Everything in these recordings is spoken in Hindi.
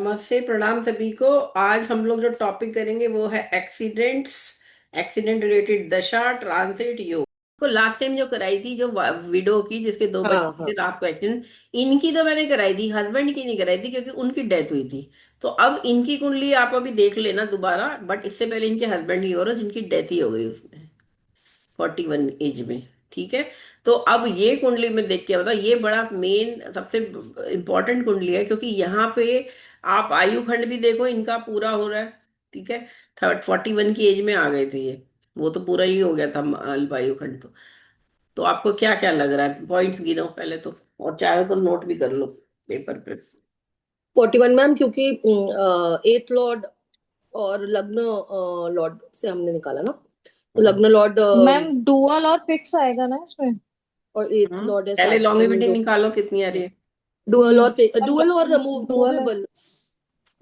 नमस्ते, प्रणाम सभी को। आज हम लोग जो टॉपिक करेंगे वो है एक्सीडेंट्स, एक्सीडेंट रिलेटेड दशा, ट्रांसिट, योग। तो लास्ट टाइम जो कराई थी, जो विडो की जिसके दो हाँ बच्चे थे, हाँ। रात को एक्सीडेंट, इनकी तो मैंने कराई थी, हस्बैंड की नहीं कराई थी क्योंकि उनकी डेथ हुई थी। तो अब इनकी कुंडली आप अभी देख लेना दोबारा, बट इससे पहले इनके हस्बैंड की और जिनकी डेथ ही हो गई उसमें 41 एज में। ठीक है। तो अब ये कुंडली में देख के बता, ये बड़ा मेन सबसे इंपॉर्टेंट कुंडली है क्योंकि यहाँ पे आप आयु खंड भी देखो, इनका पूरा हो रहा है। ठीक है। 41 की एज में आ गए थे ये, वो तो पूरा ही हो गया था अल्प आयु खंड। तो आपको क्या क्या लग रहा है, पॉइंट्स गिनो पहले तो, और चाहे तो नोट भी कर लो पेपर पे। 41 मैम, क्योंकि एथ लॉर्ड और लग्न लॉर्ड से हमने निकाला ना। तो हम्म। लग्न लॉर्ड मैम डुअल और फिक्स आएगा ना इसमें। और एथ लॉर्ड है पहले सैटर्न में लॉन्गेविटी जो निकालो कितनी आ रही है। डुअल और डुअल और डुअल है, मूवेबल।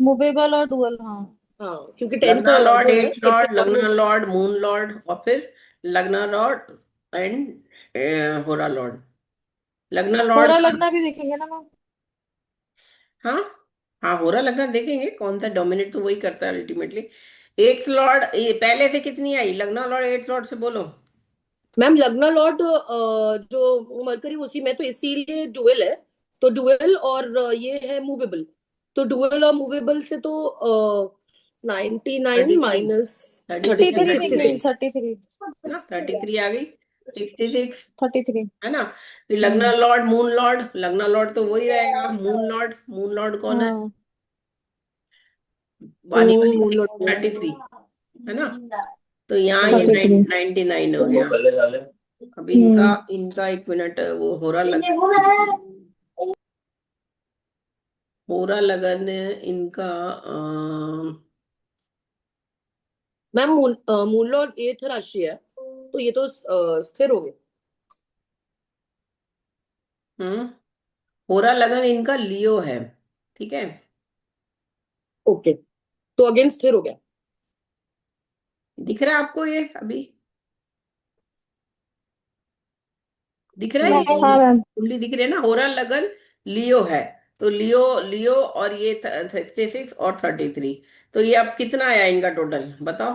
मूवेबल और डुअल। हाँ। हाँ, क्योंकि टेंथ लग्ना लॉर्ड, जो है एट एथ लॉर्ड, लॉर्ड में। लग्ना लॉर्ड, मून लॉर्ड, और फिर लग्ना लॉर्ड एंड होरा लॉर्ड। लग्ना लॉर्ड होरा का। लगना भी देखेंगे ना मैम। हाँ। हाँ, होरा लग्ना देखेंगे कौन सा डोमिनेट, तो वही करता है अल्टीमेटली। एट्थ लॉर्ड पहले से कितनी आई, लग्ना लॉर्ड एट्थ लॉर्ड से बोलो। मैम लग्न लॉर्ड जो मरकरी उसी में, तो इसीलिए डुअल है। तो डुअल और ये है मूवेबल। तो डुअल और मूवेबल से तो 99 33। माइनस थर्टी थर्टी थ्री या थर्टी थ्री थर्टी सिक्सटी निकलेगी, सिक्स सिक्स 33। ना, 33 आ गई। 66 33। है ना। फिर लग्ना हम्म। लॉर्ड, मून लॉर्ड, लग्ना लॉर्ड तो वही रहेगा, मून लॉर्ड, मून लॉर्ड कौन है, हाँ। वानी वानी मूल सिक्स, लॉर्ड। 33। है ना। तो यहाँ ये 33। 99 हो गया। अब इनका हम्म। इनका एक मिनट, वो होरा लगन है इनका। मैम मूल लॉर्ड एथ राशि है, तो ये तो स्थिर हो गए। हम्म। होरा लगन इनका लियो है। ठीक है। ओके, तो अगेन स्थिर हो गया। दिख रहा है आपको ये अभी, दिख रहा है ये हाँ मैम। कुंडली दिख रही है ना, होरा लगन लियो है। तो लियो, लियो और ये 66 और 33। तो ये अब कितना आया इनका टोटल बताओ।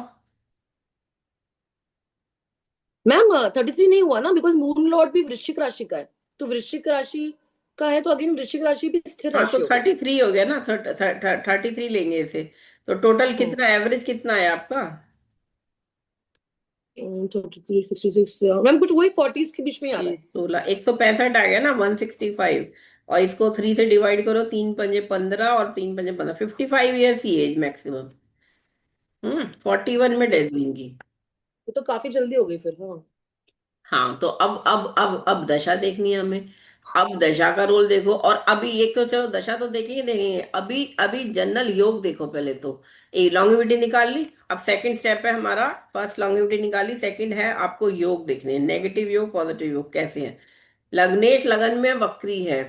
मैम 33 नहीं हुआ ना, बिकॉज मून लॉर्ड भी वृश्चिक राशि का है। तो वृश्चिक राशि का है, तो अगेन वृश्चिक राशि भी स्थिर हाँ, तो राशि हो गई। 33 हो गया ना, 33 लेंगे इसे। तो टोटल हम्म। कितना, एवरेज कितना है आपका। 33 66 मैम कुछ वही 40s के बीच में ही आ रहा है। 16, 165 आ गया ना, 165। और इसको 3 से डिवाइड करो, 3 पंजे 15 और 3 पंजे 15, 55 ईयर्स ही एज मैक्सिमम। 41 में डेथ हुई इनकी। ये तो काफी जल्दी हो गई फिर। हाँ। हाँ, तो अब दशा देखनी है हमें। अब दशा का रोल देखो, और अभी एक तो चलो दशा तो देखेंगे देखेंगे, अभी अभी जनरल योग देखो पहले तो। एक लॉन्गिविटी निकाल ली, अब सेकंड स्टेप है हमारा, फर्स्ट लॉन्गिविटी निकाली, सेकंड है आपको योग देखने, नेगेटिव योग पॉजिटिव योग कैसे हैं। लग्नेश लगन में वक्री है।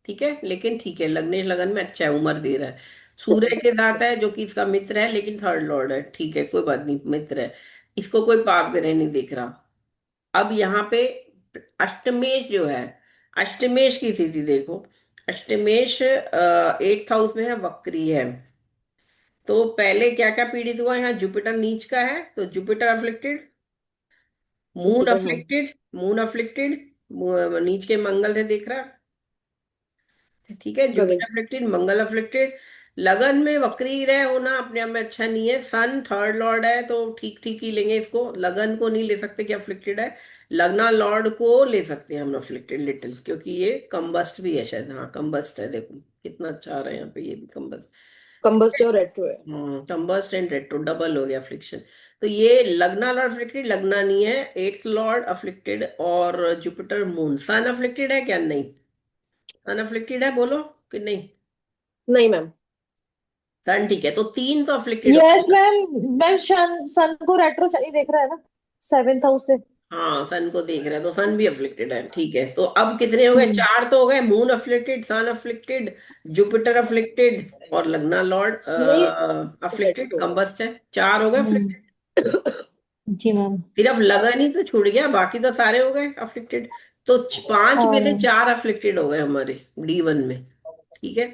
ठीक है, लेकिन ठीक है, लग्नेश लगन में अच्छा है, उम्र दे रहा है। सूर्य के साथ है जो कि इसका मित्र है, लेकिन थर्ड लॉर्ड है, ठीक है कोई बात नहीं, मित्र है। इसको कोई पाप ग्रह नहीं दिख रहा। अब यहाँ पे अष्टमेश जो है, अष्टमेश की स्थिति देखो। अष्टमेश 8th हाउस में है, वक्री है। तो पहले क्या क्या पीड़ित हुआ, यहाँ जुपिटर नीच का है, तो जुपिटर अफ्लिक्टेड, मून जुपिटर, हाँ। अफ्लिक्टेड, मून अफ्लिक्टेड, नीच के मंगल से देख रहा। ठीक है, जुपिटर करेक्ट। अफ्लिक्टेड, मंगल अफ्लिक्टेड। लगन में वक्री ग्रह होना अपने आप में अच्छा नहीं है, सन थर्ड लॉर्ड है तो ठीक ठीक ही लेंगे इसको, लगन को नहीं ले सकते कि अफ्लिक्टेड है। लगना लॉर्ड को ले सकते हैं हम अफ्लिक्टेड लिटिल, क्योंकि ये कम्बस्ट भी है शायद, हाँ कम्बस्ट है, देखो कितना अच्छा आ रहा है यहाँ पे, ये भी कम्बस्ट। कंबस्ट और रेट्रो है। कम्बस्ट एंड रेट्रो डबल हो गया अफ्लिक्शन। तो ये लगना लॉर्ड अफ्लिक्टेड, लगना नहीं है, एट्थ लॉर्ड अफ्लिक्टेड, और जुपिटर मून, सन अफ्लिक्टेड है क्या, नहीं। सन अफ्लिक्टेड है बोलो कि नहीं। नहीं मैम। सन ठीक है, तो तीन तो अफ्लिक्टेड हो यस गए। मैम। मैम सन सन को रेट्रो शनि देख रहा है ना, 7th हाउस से। हाँ, सन को देख रहे हैं तो सन भी अफ्लिक्टेड है, ठीक है। तो अब कितने हो गए, हम्म। 4 तो हो गए, मून अफ्लिक्टेड, सन अफ्लिक्टेड, जुपिटर अफ्लिक्टेड, और लगना लॉर्ड नहीं, अफ्लिक्टेड, रेट्रो। कंबस्ट है, 4 हो गए हम्म। अफ्लिक्टेड। जी मैम। सिर्फ लगन ही तो छूट गया, बाकी तो सारे हो गए अफ्लिक्टेड। तो 5 में से हाँ। 4 अफ्लिक्टेड हो गए हमारे D1 में। ठीक है।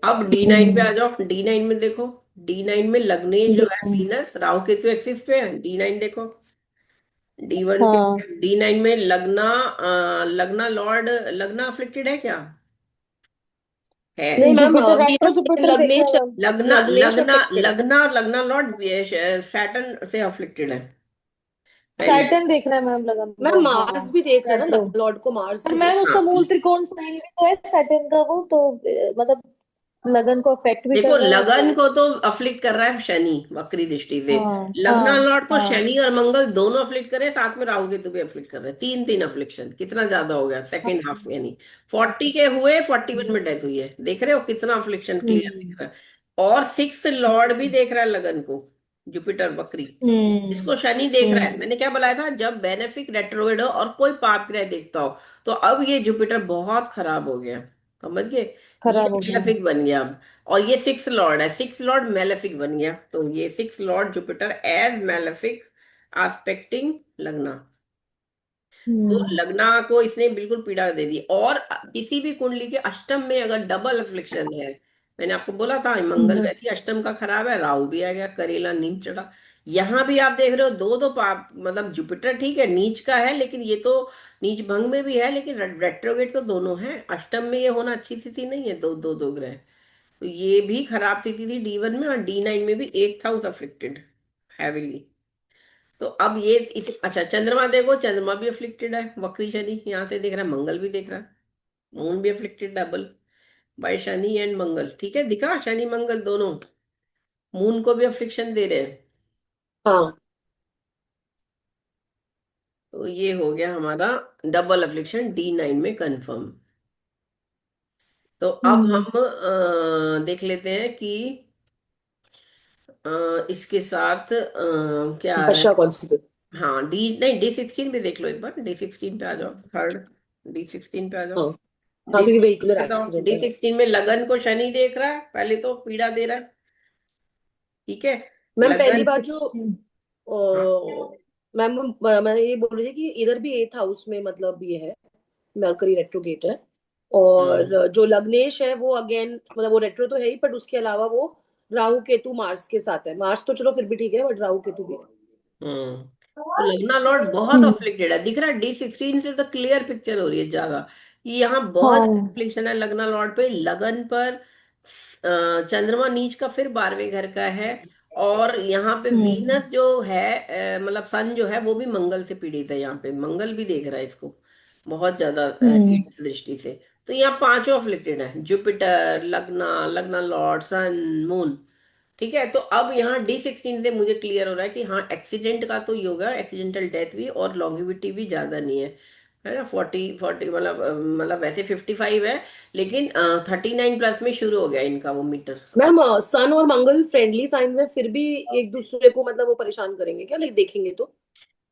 अब D9 पे आ हम्म जाओ, D9 में देखो। D9 में लग्नेश जो है हम्म, वीनस राहु केतु एक्सिस पे है। D9 देखो। D1 के हाँ D9 में लगना, लगना लॉर्ड, लगना अफ्लिक्टेड है क्या? है। नहीं ma'am, Jupiter retro Venus Jupiter देख रहे लग्नेश, हैं मैम। लगना लग्नेश लगना अफेक्टेड है। लगना लगना लॉर्ड सैटर्न से अफ्लिक्टेड है पहले। सैटर्न देख रहे हैं मैम, लगन मैम लॉर्ड, हाँ मार्स भी देख रहे हैं ना, रेट्रो। लॉर्ड को मार्स पर भी मैम देख उसका हाँ मूल त्रिकोण साइन भी तो है सैटर्न का, वो तो मतलब लगन को अफेक्ट भी देखो, कर रहा है और लगन क्या। को तो अफ्लिक्ट कर रहा है शनि वक्री दृष्टि से। हाँ लगना हाँ लॉर्ड को हाँ शनि और मंगल दोनों अफ्लिक्ट कर रहे हैं, साथ में राहु केतु भी अफ्लिक्ट कर रहे हैं। तीन तीन अफ्लिक्शन, कितना ज्यादा हो गया सेकेंड हाफ यानी। 40 के हुए, 41 में डेथ हुई है। देख रहे हो कितना अफ्लिक्शन क्लियर दिख हम्म रहा है। और सिक्स लॉर्ड भी देख रहा है लगन को, जुपिटर वक्री। हम्म इसको शनि देख रहा है। हम्म, मैंने क्या बताया था, जब बेनेफिक रेट्रोग्रेड हो और कोई पाप ग्रह देखता हो, तो अब ये जुपिटर बहुत खराब हो गया। समझ गए? ये खराब हो गया। मेलेफिक बन गया अब। और ये सिक्स लॉर्ड है, सिक्स लॉर्ड मेलेफिक बन गया, तो ये six lord Jupiter as malefic aspecting लगना। तो हम्म लगना को इसने बिल्कुल पीड़ा दे दी। और किसी भी कुंडली के अष्टम में अगर डबल अफ्लिक्शन है, मैंने आपको बोला था मंगल हम्म वैसे ही अष्टम का खराब है, राहु भी आ गया, करेला नीच चढ़ा। यहाँ भी आप देख रहे हो दो दो पाप, मतलब जुपिटर ठीक है नीच का है, लेकिन ये तो नीच भंग में भी है, लेकिन रेट्रोगेट तो दोनों है। अष्टम में ये होना अच्छी स्थिति नहीं है, दो दो दो ग्रह। तो ये भी खराब स्थिति थी D1 में, और D9 में भी एट था उस अफ्लिक्टेड हैविली। तो अब ये इस, अच्छा चंद्रमा देखो, चंद्रमा भी अफ्लिक्टेड है वक्री शनि, यहाँ से देख रहा है, मंगल भी देख रहा है। मून भी afflicted double by Shani and Mangal. ठीक है, दिखा शनि मंगल दोनों मून को भी अफ्लिक्शन दे रहे हैं। हाँ। तो ये हो गया हमारा डबल अफ्लिक्शन D9 में कंफर्म। तो अब हम्म हम देख लेते हैं कि इसके साथ क्या आ रहा दशा है। कौन सी थी? हाँ डी नहीं, D16 भी देख लो एक बार। D16 पे आ जाओ, थर्ड D16 पे आ जाओ। हाँ हाँ, डी क्योंकि वेहिकुलर बताओ, एक्सीडेंट डी है। सिक्सटीन में लगन को शनि देख रहा है, पहले तो पीड़ा दे रहा है। ठीक है। मैम पहली लगन, बात जो 16। हाँ। मैम मैं ये बोल रही थी कि इधर भी एथ हाउस में मतलब ये है, मरकरी रेट्रोगेट है। हम्म और जो लग्नेश है वो अगेन मतलब वो रेट्रो तो है ही, बट उसके अलावा वो राहु केतु मार्स के साथ है। मार्स तो चलो फिर भी ठीक है, बट राहु केतु भी है। हम्म तो लगना लॉर्ड बहुत हम्म, अफ्लिक्टेड है, दिख रहा है। D16 से तो क्लियर पिक्चर हो रही है ज्यादा कि यहाँ बहुत हाँ अफ्लिक्शन है लगना लॉर्ड पे। लगन पर चंद्रमा नीच का फिर 12वें घर का है। और यहाँ पे हम्म वीनस जो है, मतलब सन जो है वो भी मंगल से पीड़ित है। यहाँ पे मंगल भी देख रहा है इसको बहुत ज्यादा हम्म दृष्टि से। तो यहाँ पांचों अफ्लिक्टेड है, जुपिटर, लगना, लगना लॉर्ड, सन, मून। ठीक है। तो अब यहाँ D16 से मुझे क्लियर हो रहा है कि हाँ एक्सीडेंट का तो योगा, एक्सीडेंटल डेथ भी, और लॉन्गिविटी भी ज्यादा नहीं है ना। 40 40 मतलब वैसे 55 है, लेकिन 39 प्लस में शुरू हो गया इनका वो मीटर। मैम सन और मंगल फ्रेंडली साइंस है, फिर भी एक दूसरे को मतलब वो परेशान करेंगे क्या, लाइक देखेंगे तो?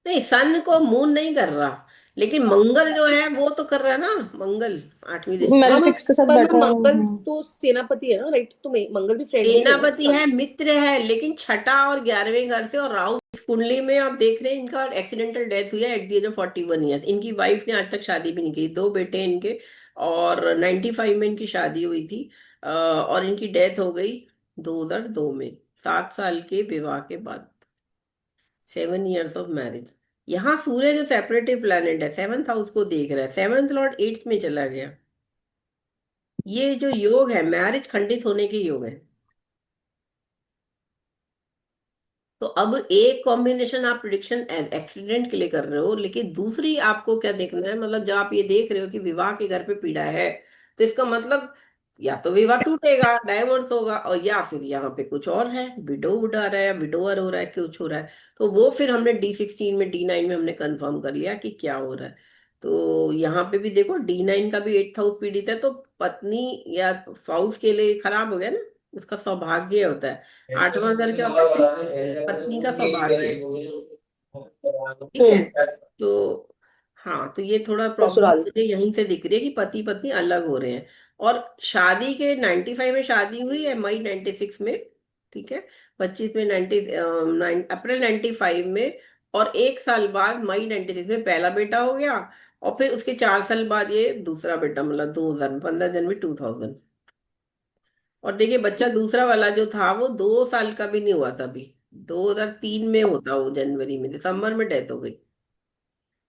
नहीं, सन को मून नहीं कर रहा, लेकिन मंगल जो है वो तो कर रहा है ना। मंगल आठवीं दृष्टि हाँ से। मैम, मेलेफिक्स के साथ पर मैम बैठा है। मंगल तो सेनापति है ना, राइट? तो मंगल भी फ्रेंडली है ना सेनापति सन है, से। मित्र है, लेकिन छठा और 11वें घर से, और राहु इस कुंडली में आप देख रहे हैं इनका एक्सीडेंटल डेथ हुआ at the age of 41 years. इनकी वाइफ ने आज तक शादी भी नहीं की, दो बेटे हैं इनके। और 95 में इनकी शादी हुई थी, और इनकी डेथ हो गई 2002 में, 7 साल के विवाह के बाद, 7 years ऑफ मैरिज। यहाँ सूर्य जो सेपरेटिव प्लैनेट है, सेवंथ हाउस को देख रहा है, सेवंथ लॉर्ड एट्थ में चला गया। ये जो योग है मैरिज खंडित होने के योग है। तो अब एक कॉम्बिनेशन आप प्रिडिक्शन एक्सीडेंट के लिए कर रहे हो, लेकिन दूसरी आपको क्या देखना है, मतलब जब आप ये देख रहे हो कि विवाह के घर पे पीड़ा है, तो इसका मतलब या तो विवाह टूटेगा, डाइवोर्स होगा, और या फिर यहाँ पे कुछ और है, विडो उड़ा रहा है, विडोअर हो रहा है, कुछ हो रहा है। तो वो फिर हमने D16 में, D9 में हमने कंफर्म कर लिया कि क्या हो रहा है। तो यहाँ पे भी देखो D9 का भी एट्थ हाउस पीड़ित है, तो पत्नी या स्पाउस के लिए खराब हो गया ना। उसका सौभाग्य होता है, आठवां घर क्या होता है, पत्नी का सौभाग्य। ठीक है। हम्म। तो हाँ, तो ये थोड़ा प्रॉब्लम ससुराल। मुझे यहीं से दिख रही है कि पति पत्नी अलग हो रहे हैं। और शादी के 95 में शादी हुई है, मई 96 में। ठीक है। 25 में अप्रैल 95 में। और 1 साल बाद मई 96 में पहला बेटा हो गया। और फिर उसके 4 साल बाद ये दूसरा बेटा, मतलब 2015 जनवरी 2000। और देखिए बच्चा दूसरा वाला जो था वो 2 साल का भी नहीं हुआ था अभी। 2003 में होता, वो जनवरी में, दिसंबर में डेथ हो गई।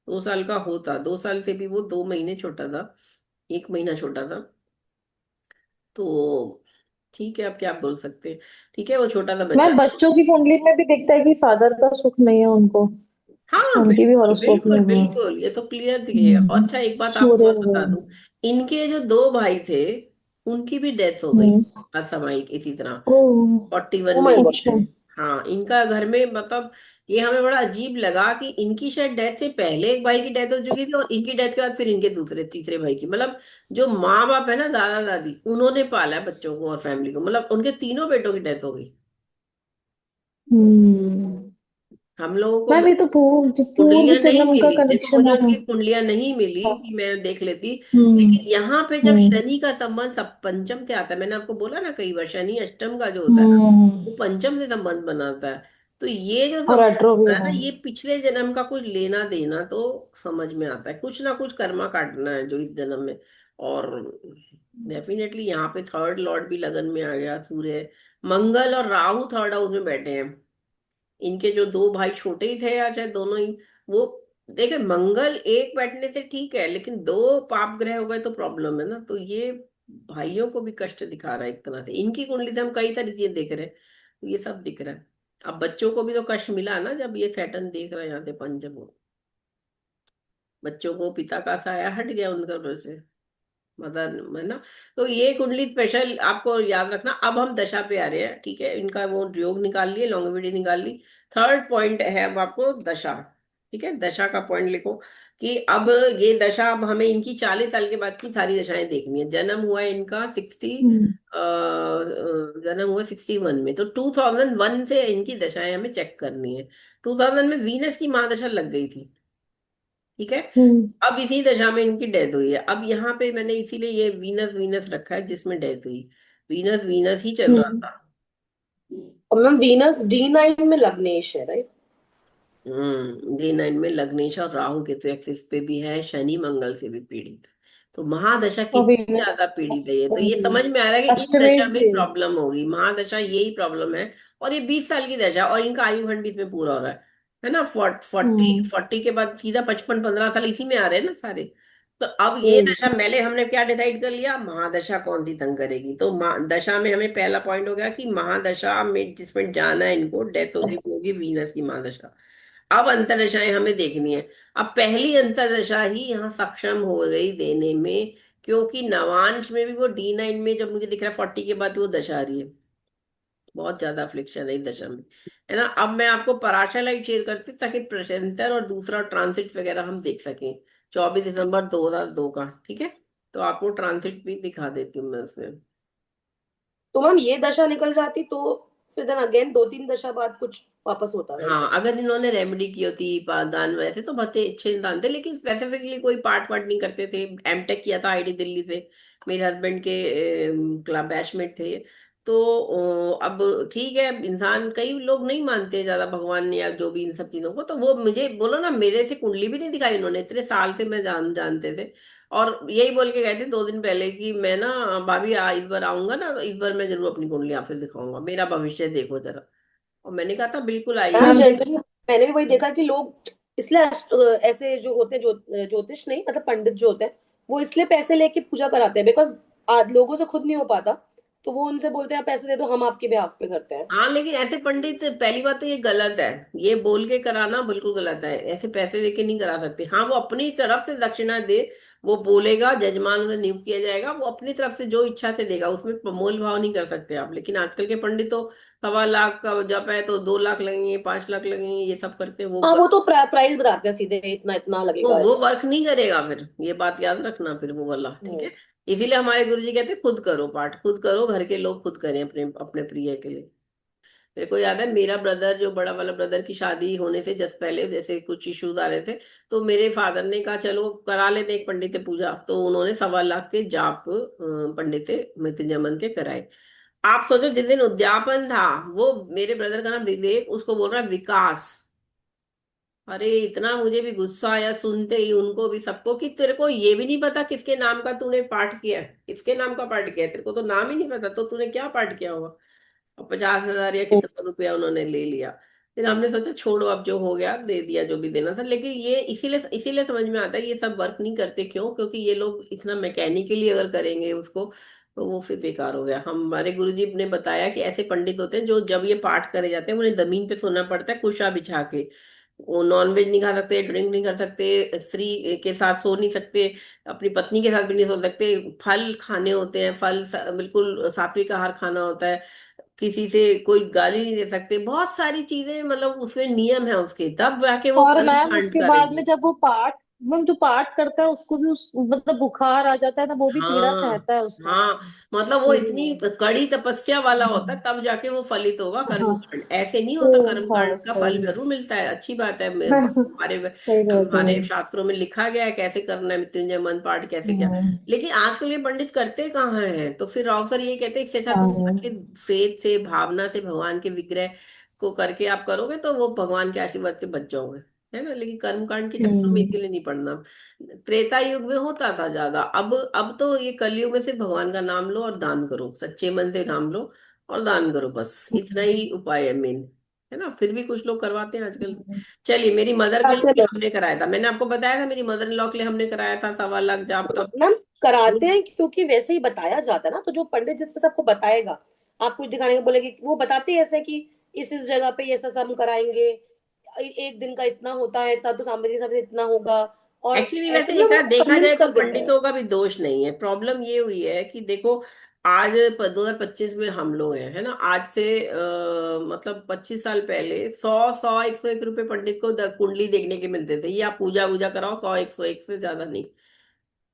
2 साल का होता, 2 साल से भी वो 2 महीने छोटा था, 1 महीना छोटा था। तो ठीक है, अब क्या बोल सकते हैं। ठीक है, वो छोटा सा बच्चा। मैं बच्चों की कुंडली में भी दिखता है कि फादर का सुख नहीं है उनको। हाँ उनकी भी बिल्कुल हॉरोस्कोप में बिल्कुल है। बिल्कुल, ये तो क्लियर दिखेगा। और अच्छा, एक बात आपको सूर्य और बता वगैरह। दूं, इनके जो 2 भाई थे उनकी भी डेथ हो गई हम्म। असामयिक इसी तरह, ओह। 41 ओ में माय ही गॉड। थे। अच्छा। हाँ, इनका घर में मतलब ये हमें बड़ा अजीब लगा कि इनकी शायद डेथ से पहले एक भाई की डेथ हो चुकी थी, और इनकी डेथ के बाद फिर इनके दूसरे तीसरे भाई की, मतलब जो माँ बाप है ना, दादा दादी, उन्होंने पाला है बच्चों को और फैमिली को, मतलब उनके तीनों बेटों की डेथ हो गई। हम्म। हम लोगों को मैं भी तो पूर्व कुंडलियां नहीं जन्म का मिली, देखो कनेक्शन मुझे होगा। उनकी कुंडलियां नहीं मिली कि मैं देख लेती। हम्म। लेकिन यहाँ पे जब हम्म। शनि का संबंध सब पंचम से आता है, मैंने आपको बोला ना कई बार, शनि अष्टम का जो होता है ना, हम्म। वो पंचम से संबंध बनाता है। तो ये जो और संबंध रेट्रो भी होता है ना, है। ये पिछले जन्म का कुछ लेना देना तो समझ में आता है, कुछ ना कुछ कर्मा काटना है जो इस जन्म में। और डेफिनेटली यहाँ पे थर्ड लॉर्ड भी लगन में आ गया, सूर्य, मंगल और राहु थर्ड हाउस में बैठे हैं। इनके जो 2 भाई छोटे ही थे या चाहे दोनों ही, वो देखे, मंगल एक बैठने से ठीक है, लेकिन 2 पाप ग्रह हो गए तो प्रॉब्लम है ना। तो ये भाइयों को भी कष्ट दिखा रहा है एक तरह से, इनकी कुंडली से हम कई सारी चीजें देख रहे हैं, तो ये सब दिख रहा है। अब बच्चों को भी तो कष्ट मिला ना, जब ये सैटर्न देख रहे हैं यहाँ पे पंचम, बच्चों को पिता का साया हट गया उनका घर से, मदर है ना। तो ये कुंडली स्पेशल आपको याद रखना। अब हम दशा पे आ रहे हैं, ठीक है, इनका वो योग निकाल लिए, लॉन्गेविटी निकाल ली। थर्ड पॉइंट है अब आपको दशा। ठीक है, दशा का पॉइंट लिखो कि अब ये दशा, अब हमें इनकी 40 साल के बाद की सारी दशाएं देखनी है। जन्म हुआ है इनका 60, हम्म। जन्म हुआ 61 में, तो 2001 से इनकी दशाएं हमें चेक करनी है। 2000 में वीनस की महादशा लग गई थी। ठीक है, हम्म। अब इसी दशा में इनकी डेथ हुई है। अब यहाँ पे मैंने इसीलिए ये वीनस वीनस रखा है जिसमें डेथ हुई, वीनस वीनस ही चल रहा हम्म। था। और मैम वीनस D9 में लग्नेश है, राइट? D9 में लग्नेश और राहु केतु एक्सिस पे भी है, शनि मंगल से भी पीड़ित। तो महादशा और कितनी वीनस ज्यादा पीड़ित है ये, तो ये समझ में आ रहा है कि इस अष्टमी दशा में भी। प्रॉब्लम होगी, महादशा यही प्रॉब्लम है। और ये 20 साल की दशा, और इनका आयु खंड भी इसमें पूरा हो रहा है ना। 40 हम्म। 40 के बाद सीधा 55 15 साल इसी में आ रहे हैं ना सारे। तो अब ये हम्म। दशा, पहले हमने क्या डिसाइड कर लिया, महादशा कौन सी तंग करेगी। तो दशा में हमें पहला पॉइंट हो गया कि महादशा में जिसमें जाना है इनको, डेथ होगी, वो होगी वीनस की महादशा। अब अंतरदशाएं हमें देखनी है। अब पहली अंतरदशा ही यहाँ सक्षम हो गई देने में, क्योंकि नवांश में भी वो D9 में, जब मुझे दिख रहा है 40 के बाद वो दशा आ रही है, बहुत ज्यादा अफ्लिक्शन है इस दशा में, है ना। अब मैं आपको पराशा लाइट शेयर करती हूँ ताकि प्रेसेंटर और दूसरा ट्रांसिट वगैरह हम देख सकें, 24 दिसंबर 2002 का। ठीक है, तो आपको ट्रांसिट भी दिखा देती हूँ मैं उसमें। तो मैम ये दशा निकल जाती तो फिर देन अगेन 2-3 दशा बाद कुछ वापस होता, राइट? हाँ, अगर इन्होंने रेमेडी की होती, दान, वैसे तो बहुत अच्छे इंसान थे, लेकिन स्पेसिफिकली कोई पार्ट वार्ट नहीं करते थे। एमटेक किया था आईआईटी दिल्ली से, मेरे हस्बैंड के क्लब बैचमेट थे। तो अब ठीक है, इंसान, कई लोग नहीं मानते ज्यादा भगवान या जो भी इन सब चीजों को, तो वो मुझे बोलो ना, मेरे से कुंडली भी नहीं दिखाई उन्होंने, इतने साल से मैं जानते थे। और यही बोल के गए थे 2 दिन पहले कि मैं ना भाभी इस बार आऊंगा ना, तो इस बार मैं जरूर अपनी कुंडली आपसे दिखाऊंगा, मेरा भविष्य देखो जरा। और मैंने कहा था बिल्कुल मैम आइए। मैम। जनरली मैंने भी वही देखा कि लोग इसलिए ऐसे जो होते हैं, ज्योतिष नहीं मतलब पंडित जो होते हैं, वो इसलिए पैसे लेके पूजा कराते हैं बिकॉज लोगों से खुद नहीं हो पाता, तो वो उनसे बोलते हैं पैसे दे दो, हम आपके बिहाफ पे करते हैं। हाँ, लेकिन ऐसे पंडित से, पहली बात तो ये गलत है, ये बोल के कराना बिल्कुल गलत है, ऐसे पैसे लेके नहीं करा सकते। हाँ, वो अपनी तरफ से दक्षिणा दे, वो बोलेगा, जजमान से नियुक्त किया जाएगा, वो अपनी तरफ से जो इच्छा से देगा, उसमें मोल भाव नहीं कर सकते आप। लेकिन आजकल के पंडित तो 1.25 लाख का जप है तो 2 लाख लगेंगे, 5 लाख लगेंगे, ये सब करते हैं वो। हाँ, वो तो प्राइस बताते हैं सीधे, इतना इतना लगेगा वो ऐसा। वर्क नहीं करेगा फिर, ये बात याद रखना फिर वो वाला। ठीक है, हम्म। इसीलिए हमारे गुरुजी कहते हैं खुद करो पाठ, खुद करो, घर के लोग खुद करें अपने अपने प्रिय के लिए। मेरे को याद है, मेरा ब्रदर, जो बड़ा वाला ब्रदर की शादी होने से जस्ट पहले जैसे कुछ इश्यूज आ रहे थे, तो मेरे फादर ने कहा चलो करा लेते एक पंडित से पूजा, तो उन्होंने 1.25 लाख के जाप पंडित से मृत्युंजय मंत्र के कराए। आप सोचो, जिस दिन उद्यापन था, वो मेरे ब्रदर का नाम विवेक, उसको बोल रहा है विकास। अरे इतना मुझे भी गुस्सा आया सुनते ही, उनको भी सबको, कि तेरे को ये भी नहीं पता किसके नाम का तूने पाठ किया है, किसके नाम का पाठ किया है, तेरे को तो नाम ही नहीं पता, तो तूने क्या पाठ किया होगा। और 50,000 या कितना रुपया उन्होंने ले लिया। फिर हमने सोचा छोड़ो, अब जो हो गया दे दिया जो भी देना था। लेकिन ये इसीलिए इसीलिए समझ में आता है कि ये सब वर्क नहीं करते, क्यों? क्योंकि ये लोग इतना मैकेनिकली अगर करेंगे उसको, तो वो फिर बेकार हो गया। हमारे गुरुजी ने बताया कि ऐसे पंडित होते हैं जो जब ये पाठ करे जाते हैं, उन्हें जमीन पे सोना पड़ता है कुर्सा बिछा के। वो नॉन वेज नहीं खा सकते, ड्रिंक नहीं कर सकते, स्त्री के साथ सो नहीं सकते, अपनी पत्नी के साथ भी नहीं सो सकते। फल खाने होते हैं, फल बिल्कुल सात्विक आहार खाना होता है। किसी से कोई गाली नहीं दे सकते, बहुत सारी चीजें, मतलब उसमें नियम है उसके, तब जाके वो और कर्म मैम कांड उसके बाद में करेंगे। जब वो पाठ, मैम जो पाठ करता है उसको भी उस मतलब बुखार आ जाता है ना, वो भी पीड़ा हाँ। सहता है उसमें। हाँ, मतलब वो इतनी हम्म। कड़ी तपस्या वाला होता है, हम्म। तब जाके वो फलित होगा हाँ। कर्मकांड, ऐसे नहीं ओ, होता। कर्मकांड हाँ का सही फल है। जरूर मिलता है, अच्छी बात है। हमारे सही बात है हमारे मैम। शास्त्रों में लिखा गया है कैसे करना है, मृत्युंजय मंत्र पाठ कैसे क्या। हम्म। लेकिन आजकल ये पंडित करते कहाँ हैं? तो फिर राव सर ये कहते हैं इससे अच्छा तुम हाँ। जाके फेथ से, भावना से भगवान के विग्रह को करके आप करोगे, तो वो भगवान के आशीर्वाद से बच जाओगे, है ना। लेकिन कर्मकांड के चक्कर में हम्म। इसीलिए नहीं पड़ना। त्रेता युग में होता था ज्यादा, अब तो ये कलयुग में सिर्फ भगवान का नाम लो और दान करो, सच्चे मन से नाम लो और दान करो, बस इतना ही उपाय है मेन, है ना। फिर भी कुछ लोग करवाते हैं आजकल। चलिए, मेरी मदर के लिए कराते भी हैं हमने कराया था, मैंने आपको बताया था, मेरी मदर इन लॉ के लिए हमने कराया था 1.25 लाख जाप तब। मैम, कराते हैं क्योंकि वैसे ही बताया जाता है ना, तो जो पंडित जिस सबको बताएगा, आप कुछ दिखाने को बोलेगे, वो बताते हैं ऐसे कि इस जगह पे ये ऐसा सब हम कराएंगे, एक दिन का इतना होता है, साधु सामग्री सब इतना होगा, और एक्चुअली ऐसे वैसे मतलब वो देखा जाए कन्विंस तो कर देते हैं। पंडितों का भी दोष नहीं है। प्रॉब्लम ये हुई है कि देखो, आज 2025 में हम लोग हैं, है ना। आज से मतलब 25 साल पहले 100 101 रुपए पंडित को कुंडली देखने के मिलते थे, ये आप पूजा वूजा कराओ, 100 101 से ज्यादा नहीं।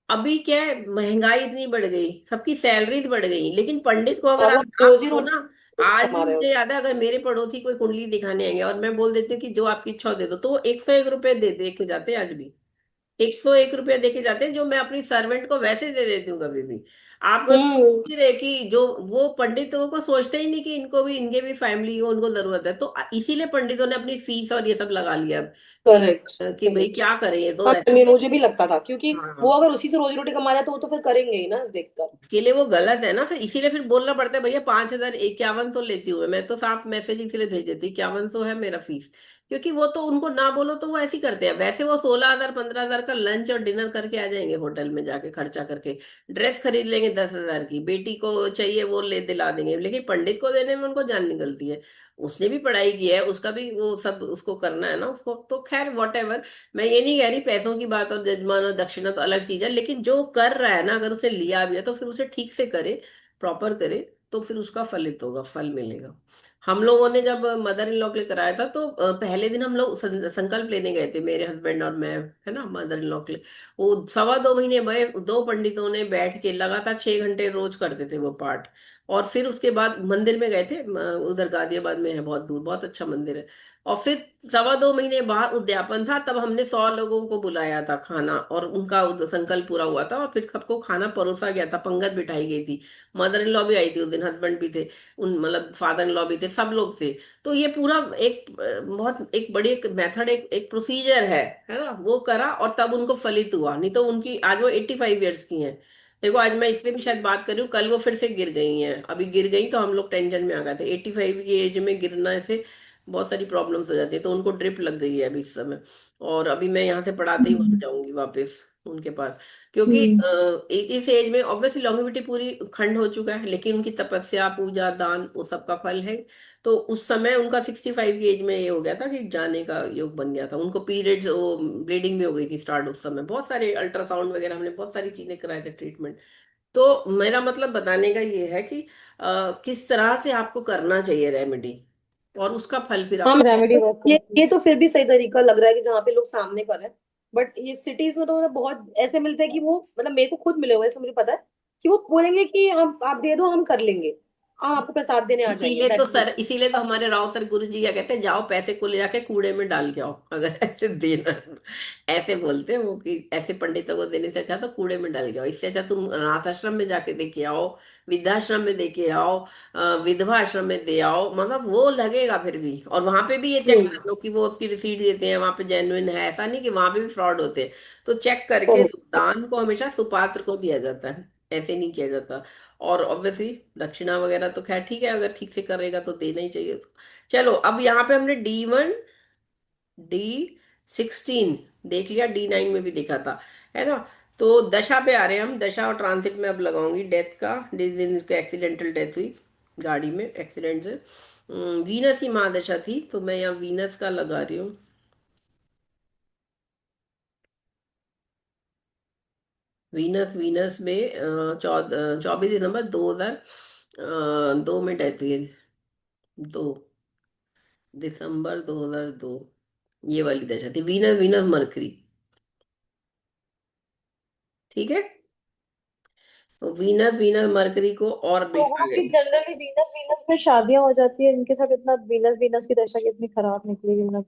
अभी क्या है, महंगाई इतनी बढ़ गई, सबकी सैलरीज बढ़ गई, लेकिन पंडित को अगर हाँ, आप वो ना रोजी करो ना। रोटी आज भी कमा रहे हैं मुझे उससे। याद है, अगर मेरे पड़ोसी कोई कुंडली दिखाने आएंगे और मैं बोल देती हूँ कि जो आपकी इच्छा हो दे दो, तो वो 101 रुपए दे के जाते हैं आज भी। 101 रुपया देके जाते हैं, जो मैं अपनी सर्वेंट को वैसे दे देती हूँ कभी भी। आप बस हम्म। सोच ही रहे कि जो वो पंडितों को सोचते ही नहीं कि इनको भी, इनके भी फैमिली हो, उनको जरूरत है, तो इसीलिए पंडितों ने अपनी फीस और ये सब लगा लिया अब, करेक्ट। कि भाई करेक्ट। क्या करें, ये तो हाँ, ऐसा। मुझे भी लगता था, क्योंकि वो हाँ, अगर उसी से रोजी रोटी कमा रहा है तो वो तो फिर करेंगे ही ना देखकर। के लिए वो गलत है ना, फिर इसीलिए फिर बोलना पड़ता है, भैया 5,051 लेती हूँ मैं तो साफ मैसेज इसलिए भेज देती हूँ, 51 है मेरा फीस। क्योंकि वो तो उनको ना बोलो तो वो ऐसे ही करते हैं, वैसे वो 16,000 15,000 का लंच और डिनर करके आ जाएंगे होटल में जाके खर्चा करके। ड्रेस खरीद लेंगे 10,000 की, बेटी को चाहिए वो ले दिला देंगे, लेकिन पंडित को देने में उनको जान निकलती है। उसने भी पढ़ाई की है, उसका भी वो सब उसको करना है ना उसको, तो खैर वॉट एवर। मैं ये नहीं कह रही पैसों की बात और जजमान और दक्षिणा तो अलग चीज है, लेकिन जो कर रहा है ना, अगर उसे लिया भी है तो फिर उसे ठीक से करे, प्रॉपर करे, तो फिर उसका फलित होगा, फल मिलेगा। हम लोगों ने जब मदर इन लॉ के लिए कराया था, तो पहले दिन हम लोग संकल्प लेने गए थे, मेरे हस्बैंड और मैं, है ना, मदर इन लॉ के लिए। वो 2.25 महीने में 2 पंडितों ने बैठ के लगातार 6 घंटे रोज करते थे वो पाठ। और फिर उसके बाद मंदिर में गए थे, उधर गाजियाबाद में है, बहुत दूर, बहुत अच्छा मंदिर है। और फिर 2.25 महीने बाद उद्यापन था, तब हमने 100 लोगों को बुलाया था खाना, और उनका संकल्प पूरा हुआ था, और फिर सबको खाना परोसा गया था, पंगत बिठाई गई थी। मदर इन लॉ भी आई थी उस दिन, हस्बैंड भी थे, उन मतलब फादर इन लॉ भी थे, सब लोग थे। तो ये पूरा एक बहुत एक बड़ी एक मेथड, एक प्रोसीजर है ना, वो करा और तब उनको फलित हुआ। नहीं तो उनकी, आज वो 85 ईयर्स की हैं। देखो, आज मैं इसलिए भी शायद बात कर रही हूँ, कल वो फिर से गिर गई हैं, अभी गिर गई तो हम लोग टेंशन में आ गए थे। 85 की एज में गिरना से बहुत सारी प्रॉब्लम्स हो जाती है, तो उनको ड्रिप लग गई है अभी इस समय। और अभी मैं यहाँ से पढ़ाते ही वहां हम्म। जाऊंगी वापस उनके पास, क्योंकि हम्म। इस एज में ऑब्वियसली लॉन्geविटी पूरी खंड हो चुका है, लेकिन उनकी तपस्या, पूजा, दान, वो सब का फल है। तो उस समय उनका 65 की एज में ये हो गया था कि जाने का योग बन गया था उनको, पीरियड्स, वो ब्लीडिंग भी हो गई थी स्टार्ट उस समय, बहुत सारे अल्ट्रासाउंड वगैरह, हमने बहुत सारी चीजें कराए थे, ट्रीटमेंट। तो मेरा मतलब बताने का ये है कि किस तरह से आपको करना चाहिए रेमेडी, और उसका फल फिर हाँ, आपको। रेमेडी वर्क करती ये है। तो फिर भी सही तरीका लग रहा है कि जहाँ पे लोग सामने कर रहे हैं। बट ये सिटीज में तो मतलब बहुत ऐसे मिलते हैं कि वो, मतलब मेरे को खुद मिले हुए हैं, इसलिए मुझे पता है कि वो बोलेंगे कि हम, आप दे दो हम कर लेंगे। हम आपको प्रसाद देने आ जाएंगे, इसीलिए तो दैट्स सर, इट। इसीलिए तो हमारे राव सर गुरु जी क्या कहते हैं, जाओ पैसे को ले जाके कूड़े में डाल के आओ, अगर ऐसे देना। ऐसे बोलते हैं वो कि ऐसे पंडितों को देने से अच्छा तो कूड़े में डाल के आओ, इससे अच्छा तुम अनाथ आश्रम में जाके दे के आओ, वृद्धाश्रम में दे के आओ, विधवा आश्रम में दे आओ, मतलब वो लगेगा फिर भी। और वहां पे भी ये चेक कर लो कि वो आपकी रिसीट देते हैं, वहां पे जेन्युइन है, ऐसा नहीं कि वहां पे भी फ्रॉड होते हैं। तो चेक करके दान को हमेशा सुपात्र को दिया जाता है, ऐसे नहीं किया जाता। और ऑब्वियसली दक्षिणा वगैरह तो खैर ठीक है, अगर ठीक से करेगा तो देना ही चाहिए। चलो अब यहाँ पे हमने D1, D16 देख लिया, D9 में भी देखा था, है ना। तो दशा पे आ रहे हैं हम, दशा और ट्रांसिट में अब लगाऊंगी डेथ का, जिस दिन इसको एक्सीडेंटल डेथ हुई गाड़ी में एक्सीडेंट से। वीनस की महादशा थी, तो मैं यहाँ वीनस का लगा रही हूँ। वीनस, वीनस में 24 दिसंबर 2002 में डेथ हुई है। 2 दिसंबर 2002, ये वाली दशा थी, वीनस, वीनस मरकरी। ठीक है, तो वीनस, वीनस मरकरी को और देखा लोगों गया। की जनरली वीनस वीनस में शादियां हो जाती है, इनके साथ इतना वीनस वीनस की दशा कितनी खराब निकली, मतलब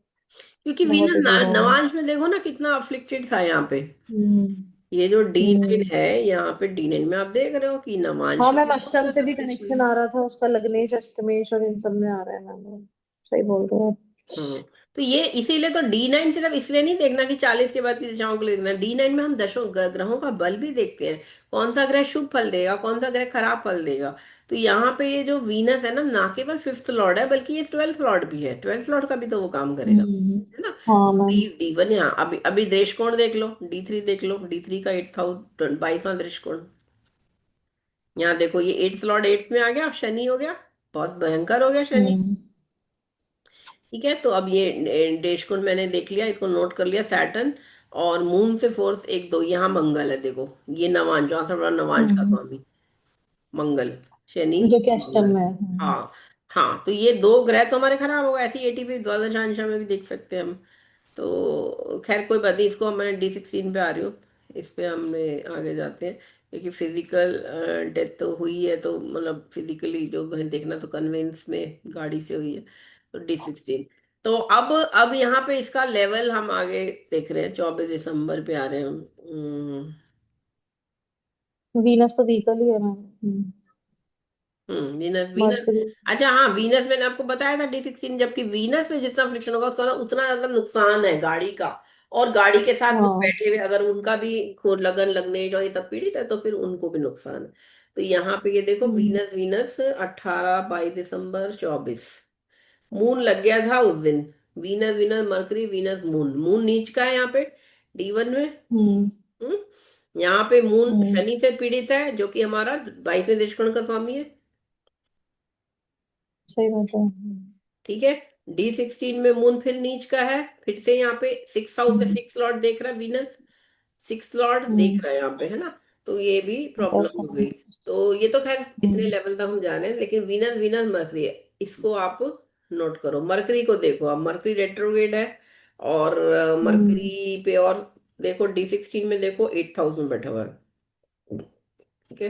क्योंकि वीनस बहुत ही बुरा हुआ। नवांश में देखो ना कितना अफ्लिक्टेड था यहाँ पे। हम्म। ये जो D9 हम्म। है, यहाँ पे D9 में आप देख रहे हो कि नवांश हाँ में मैम, भी बहुत अष्टम से ज्यादा भी affliction कनेक्शन है। आ रहा था उसका, लग्नेश अष्टमेश और इन सब में आ रहा है मैम। सही बोल रहे हो। हम्म। तो ये इसीलिए तो D9 सिर्फ इसलिए नहीं देखना कि 40 के बाद की दिशाओं को देखना, D9 में हम दशों ग्रहों का बल भी देखते हैं, कौन सा ग्रह शुभ फल देगा, कौन सा ग्रह खराब फल देगा। तो यहाँ पे ये जो वीनस है ना, ना केवल फिफ्थ लॉर्ड है बल्कि ये 12th लॉर्ड भी है, 12th लॉर्ड का भी तो वो काम करेगा, हम्म। है ना। हाँ मैम। D1 यहाँ, अभी अभी दृष्टिकोण देख लो, D3 देख लो, D3 का 8,000 22वां दृष्टिकोण। यहाँ देखो ये 8th लॉर्ड 8th में आ गया, अब शनि हो गया, बहुत भयंकर हो गया शनि। हम्म। ठीक है, तो अब ये देशकुंड मैंने देख लिया, इसको नोट कर लिया, सैटर्न और मून से फोर्थ 1 2, यहाँ मंगल है देखो, ये नवांश, जहाँ से बड़ा नवांश का हम्म। स्वामी मंगल, शनि, जो कि अष्टम मंगल। में है। हाँ, हाँ, तो ये दो ग्रह तो हमारे खराब हो गए, ऐसी एटीपी द्वादशांशा में भी देख सकते हैं हम। तो खैर कोई बात नहीं, इसको मैं D16 पे आ रही हूँ, इस पे हमने आगे जाते हैं। क्योंकि फिजिकल डेथ तो हुई है, तो मतलब फिजिकली जो है देखना तो कन्वेंस में गाड़ी से हुई है, तो D16। तो अब यहाँ पे इसका लेवल हम आगे देख रहे हैं, 24 दिसंबर पे आ रहे हैं हम। वीनस तो व्हीकल ही है मैम। Venus, Venus. मरकरी। अच्छा हाँ, वीनस मैंने आपको बताया था D16, जबकि वीनस में जितना फ्रिक्शन होगा उसका उतना ज्यादा नुकसान है गाड़ी का। और गाड़ी के साथ लोग हाँ। बैठे हुए अगर उनका भी खून लगन लगने जो ये सब पीड़ित है तो फिर उनको भी नुकसान है। तो यहाँ पे ये देखो, हम्म। वीनस, वीनस 18 22 दिसंबर 24, मून लग गया था उस दिन। Venus, Venus mercury, Venus moon, moon नीच का है यहाँ पे D1 में। हम्म। हम्म। यहाँ पे मून हम्म। शनि से पीड़ित है, जो कि हमारा 22वें दृष्टिकोण का स्वामी है। सही बात है। ठीक है, D16 में मून फिर नीच का है, फिर से यहाँ पे 6 हाउस से हम्म। 6 लॉर्ड देख रहा है वीनस, 6 लॉर्ड देख हम्म। रहा है यहाँ पे, है ना। तो ये भी प्रॉब्लम हो गई। डेफिनेटली। तो ये तो खैर इतने हम्म। लेवल तक हम जा रहे हैं, लेकिन वीनस, वीनस मरकरी है, इसको आप नोट करो। मरकरी को देखो, अब मरकरी रेट्रोग्रेड है, और हम्म। मरकरी पे और देखो D16 में देखो 8th हाउस में बैठा हुआ है। ठीक है,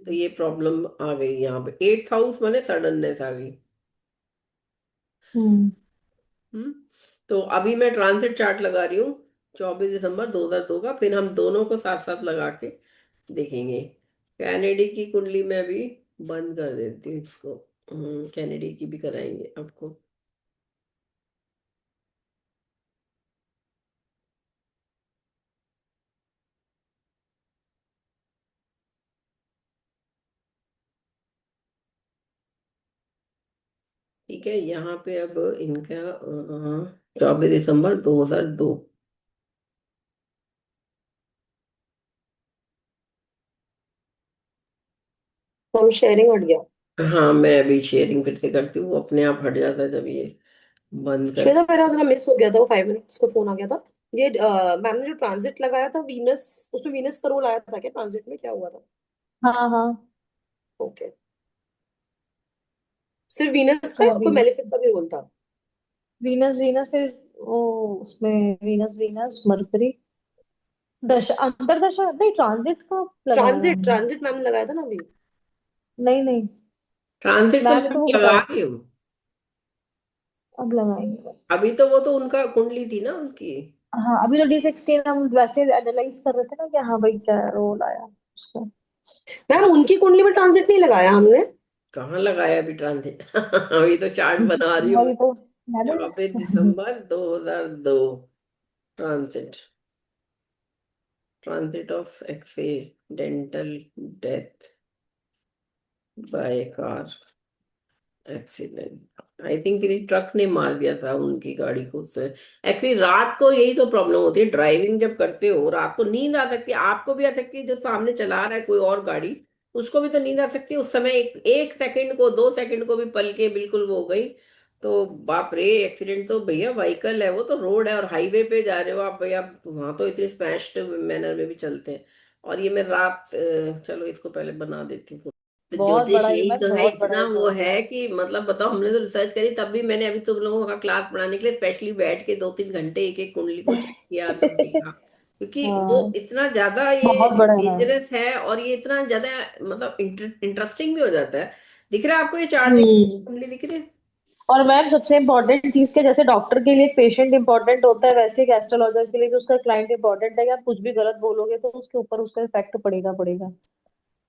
तो ये प्रॉब्लम आ गई यहाँ पे, 8th हाउस माने सडननेस आ गई। हम्म। हम्म। तो अभी मैं ट्रांसिट चार्ट लगा रही हूँ 24 दिसंबर 2002 का, फिर हम दोनों को साथ साथ लगा के देखेंगे। कैनेडी की कुंडली में अभी बंद कर देती हूँ इसको। कैनेडी की भी कराएंगे आपको। ठीक है, यहाँ पे अब इनका 24 दिसंबर 2002। तो शेयरिंग हट गया। हाँ, मैं अभी शेयरिंग फिर से करती हूँ, अपने आप हट जाता है जब ये बंद कर। श्वेता, मेरा जरा मिस हो गया था, वो 5 मिनट्स को फोन आ गया था। ये मैम ने जो ट्रांजिट लगाया था वीनस, उसमें वीनस का रोल आया था क्या, ट्रांजिट में क्या हुआ था? हाँ हाँ। ओके। सिर्फ वीनस का हाँ या कोई वीनस। मेलेफिक का भी रोल था? वीनस वीनस फिर वो, उसमें वीनस वीनस मरकरी दशा, अंतरदशा नहीं, ट्रांजिट का लगाया ट्रांजिट, हमने। ट्रांजिट मैम ने लगाया था ना अभी। नहीं नहीं। ट्रांजिट तो मैंने मैं तो वो लगा बताया, रही हूँ। अब लगाएंगे। अभी तो वो तो उनका कुंडली थी ना उनकी। हाँ, अभी तो D16 हम वैसे एनालाइज कर रहे थे ना कि हाँ भाई क्या रोल आया उसका। मैम उनकी कुंडली में ट्रांजिट नहीं लगाया हमने। कहाँ लगाया अभी ट्रांजिट? अभी तो चार्ट बना रही हूँ मैं। वही तो मैंने 24 दिसंबर 2002, transit, transit of accidental death by car accident. I think किसी ट्रक ने मार दिया था उनकी गाड़ी को उससे। एक्चुअली रात को यही तो प्रॉब्लम होती है, ड्राइविंग जब करते हो रात को नींद आ सकती है, आपको भी आ सकती है, जो सामने चला रहा है कोई और गाड़ी उसको भी तो नींद आ सकती है उस समय। एक सेकंड को, 2 सेकंड को भी पल के बिल्कुल वो हो गई तो बाप रे। एक्सीडेंट तो भैया व्हीकल है, वो तो रोड है और हाईवे पे जा रहे हो आप भैया, वहां तो इतने स्मैश्ड मैनर में भी चलते हैं। और ये मैं रात चलो इसको पहले बना देती हूँ। तो बहुत ज्योतिष बड़ा है यही मैम, तो है, बहुत बड़ा इतना है वो ज्योतिष। है कि मतलब बताओ, हमने तो रिसर्च करी तब भी मैंने अभी तुम लोगों का क्लास पढ़ाने के लिए स्पेशली बैठ के 2-3 घंटे एक एक कुंडली को चेक किया, सब देखा। क्योंकि वो हाँ, इतना ज्यादा ये बहुत बड़ा है मैम। डेंजरस है और ये इतना ज्यादा मतलब इंटरेस्टिंग भी हो जाता है। दिख रहा है आपको ये चार्ट? दिख हम्म। कुंडली दिख रही है? और मैम सबसे इम्पोर्टेंट चीज के, जैसे डॉक्टर के लिए पेशेंट इंपॉर्टेंट होता है, वैसे एक एस्ट्रोलॉजर के लिए भी उसका क्लाइंट इंपॉर्टेंट है। कि आप कुछ भी गलत बोलोगे तो उसके ऊपर उसका इफेक्ट पड़ेगा पड़ेगा।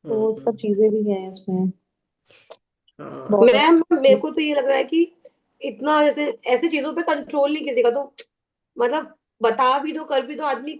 तो वो सब हम्म। चीजें भी हैं इसमें। हाँ। बहुत मैम अच्छा। मेरे को तो ये लग रहा है कि इतना जैसे ऐसी चीजों पे कंट्रोल नहीं किसी का, तो मतलब बता भी दो कर भी दो, आदमी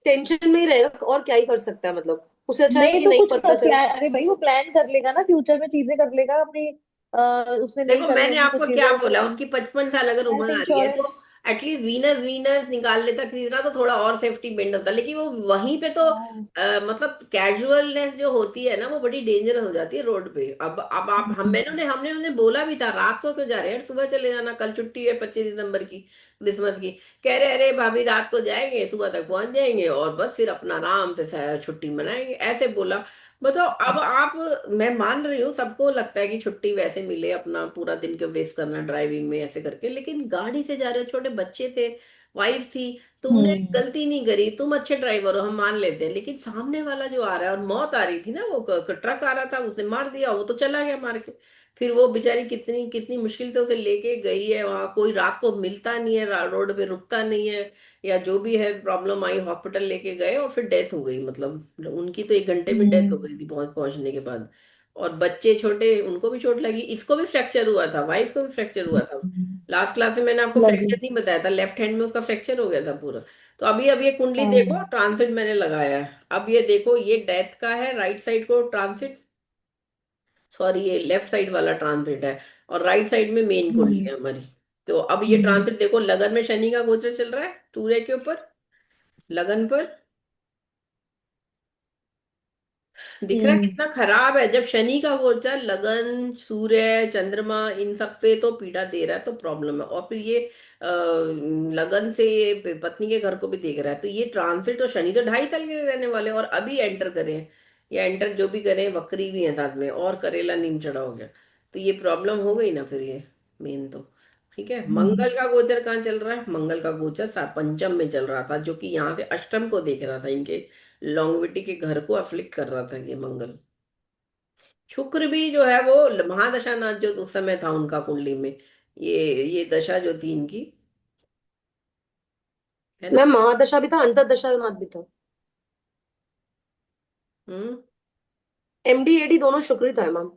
टेंशन में ही रहेगा और क्या ही कर सकता है, मतलब उससे अच्छा है नहीं कि तो नहीं कुछ पता चले। प्लान, अरे भाई वो प्लान कर लेगा ना, फ्यूचर में चीजें कर लेगा अपनी। उसने नहीं देखो करनी मैंने होंगी कुछ आपको चीजें, क्या जैसे बोला, उनकी 55 साल अगर हेल्थ उम्र आ रही है तो इंश्योरेंस। एटलीस्ट वीनस वीनस निकाल लेता किसी तरह तो थोड़ा और सेफ्टी बेंड होता, लेकिन वो वहीं पे तो हाँ। मतलब कैजुअलनेस जो होती है ना वो बड़ी डेंजरस हो जाती है रोड पे। अब आप हम मैंने उन्हें हमने उन्हें बोला भी था रात को क्यों जा रहे हैं, सुबह चले जाना, कल छुट्टी है 25 दिसंबर की, क्रिसमस की। कह रहे अरे भाभी रात को जाएंगे सुबह तक पहुंच जाएंगे और बस फिर अपना आराम से छुट्टी मनाएंगे, ऐसे बोला। बताओ अब आप, मैं मान रही हूँ सबको लगता है कि छुट्टी वैसे मिले, अपना पूरा दिन क्यों वेस्ट करना ड्राइविंग में ऐसे करके, लेकिन गाड़ी से जा रहे हो, छोटे बच्चे थे, वाइफ थी, तुमने हम्म। गलती नहीं करी, तुम अच्छे ड्राइवर हो हम मान लेते हैं, लेकिन सामने वाला जो आ रहा है और मौत आ रही थी ना, वो ट्रक आ रहा था उसने मार दिया, वो तो चला गया मार के। फिर वो बेचारी कितनी कितनी मुश्किल से उसे लेके गई है वहां, कोई रात को मिलता नहीं है, रोड पे रुकता नहीं है, या जो भी है प्रॉब्लम आई हॉस्पिटल लेके गए और फिर डेथ हो गई, मतलब उनकी तो 1 घंटे में डेथ हो हम्म। गई थी पहुंचने के बाद। और बच्चे छोटे उनको भी चोट लगी, इसको भी फ्रैक्चर हुआ था, वाइफ को भी फ्रैक्चर हुआ था। लास्ट क्लास में मैंने आपको लगी। फ्रैक्चर नहीं बताया था, लेफ्ट हैंड में उसका फ्रैक्चर हो गया था पूरा। तो अभी अब ये कुंडली देखो, हाँ। ट्रांसिट मैंने लगाया है, अब ये देखो ये डेथ का है, राइट साइड को ट्रांसिट, सॉरी ये लेफ्ट साइड वाला ट्रांसिट है, और राइट साइड में मेन कुंडली हम्म। है हमारी। तो अब ये हम्म। ट्रांसिट देखो, लगन में शनि का गोचर चल रहा है सूर्य के ऊपर, लगन पर। दिख रहा है हम्म। कितना खराब है, जब शनि का गोचर लगन सूर्य चंद्रमा इन सब पे तो पीड़ा दे रहा है तो प्रॉब्लम है, और फिर ये लगन से ये पत्नी के घर को भी देख रहा है, तो ये ट्रांसिट, तो शनि तो 2.5 साल के रहने वाले हैं, और अभी एंटर करें या एंटर जो भी करें, वक्री भी है साथ में, और करेला नीम चढ़ा हो गया, तो ये प्रॉब्लम हो गई ना फिर ये मेन तो। ठीक है, हम्म। मंगल का गोचर कहाँ चल रहा है? मंगल का गोचर पंचम में चल रहा था, जो कि यहाँ से अष्टम को देख रहा था, इनके लॉन्गविटी के घर को अफ्लिक्ट कर रहा था ये मंगल। शुक्र भी जो है वो महादशा नाथ जो उस समय था उनका कुंडली में, ये दशा जो थी इनकी, है ना। मैम महादशा भी था, अंतरदशा नाथ भी था। हम्म। एमडी एडी दोनों शुक्र ही था मैम।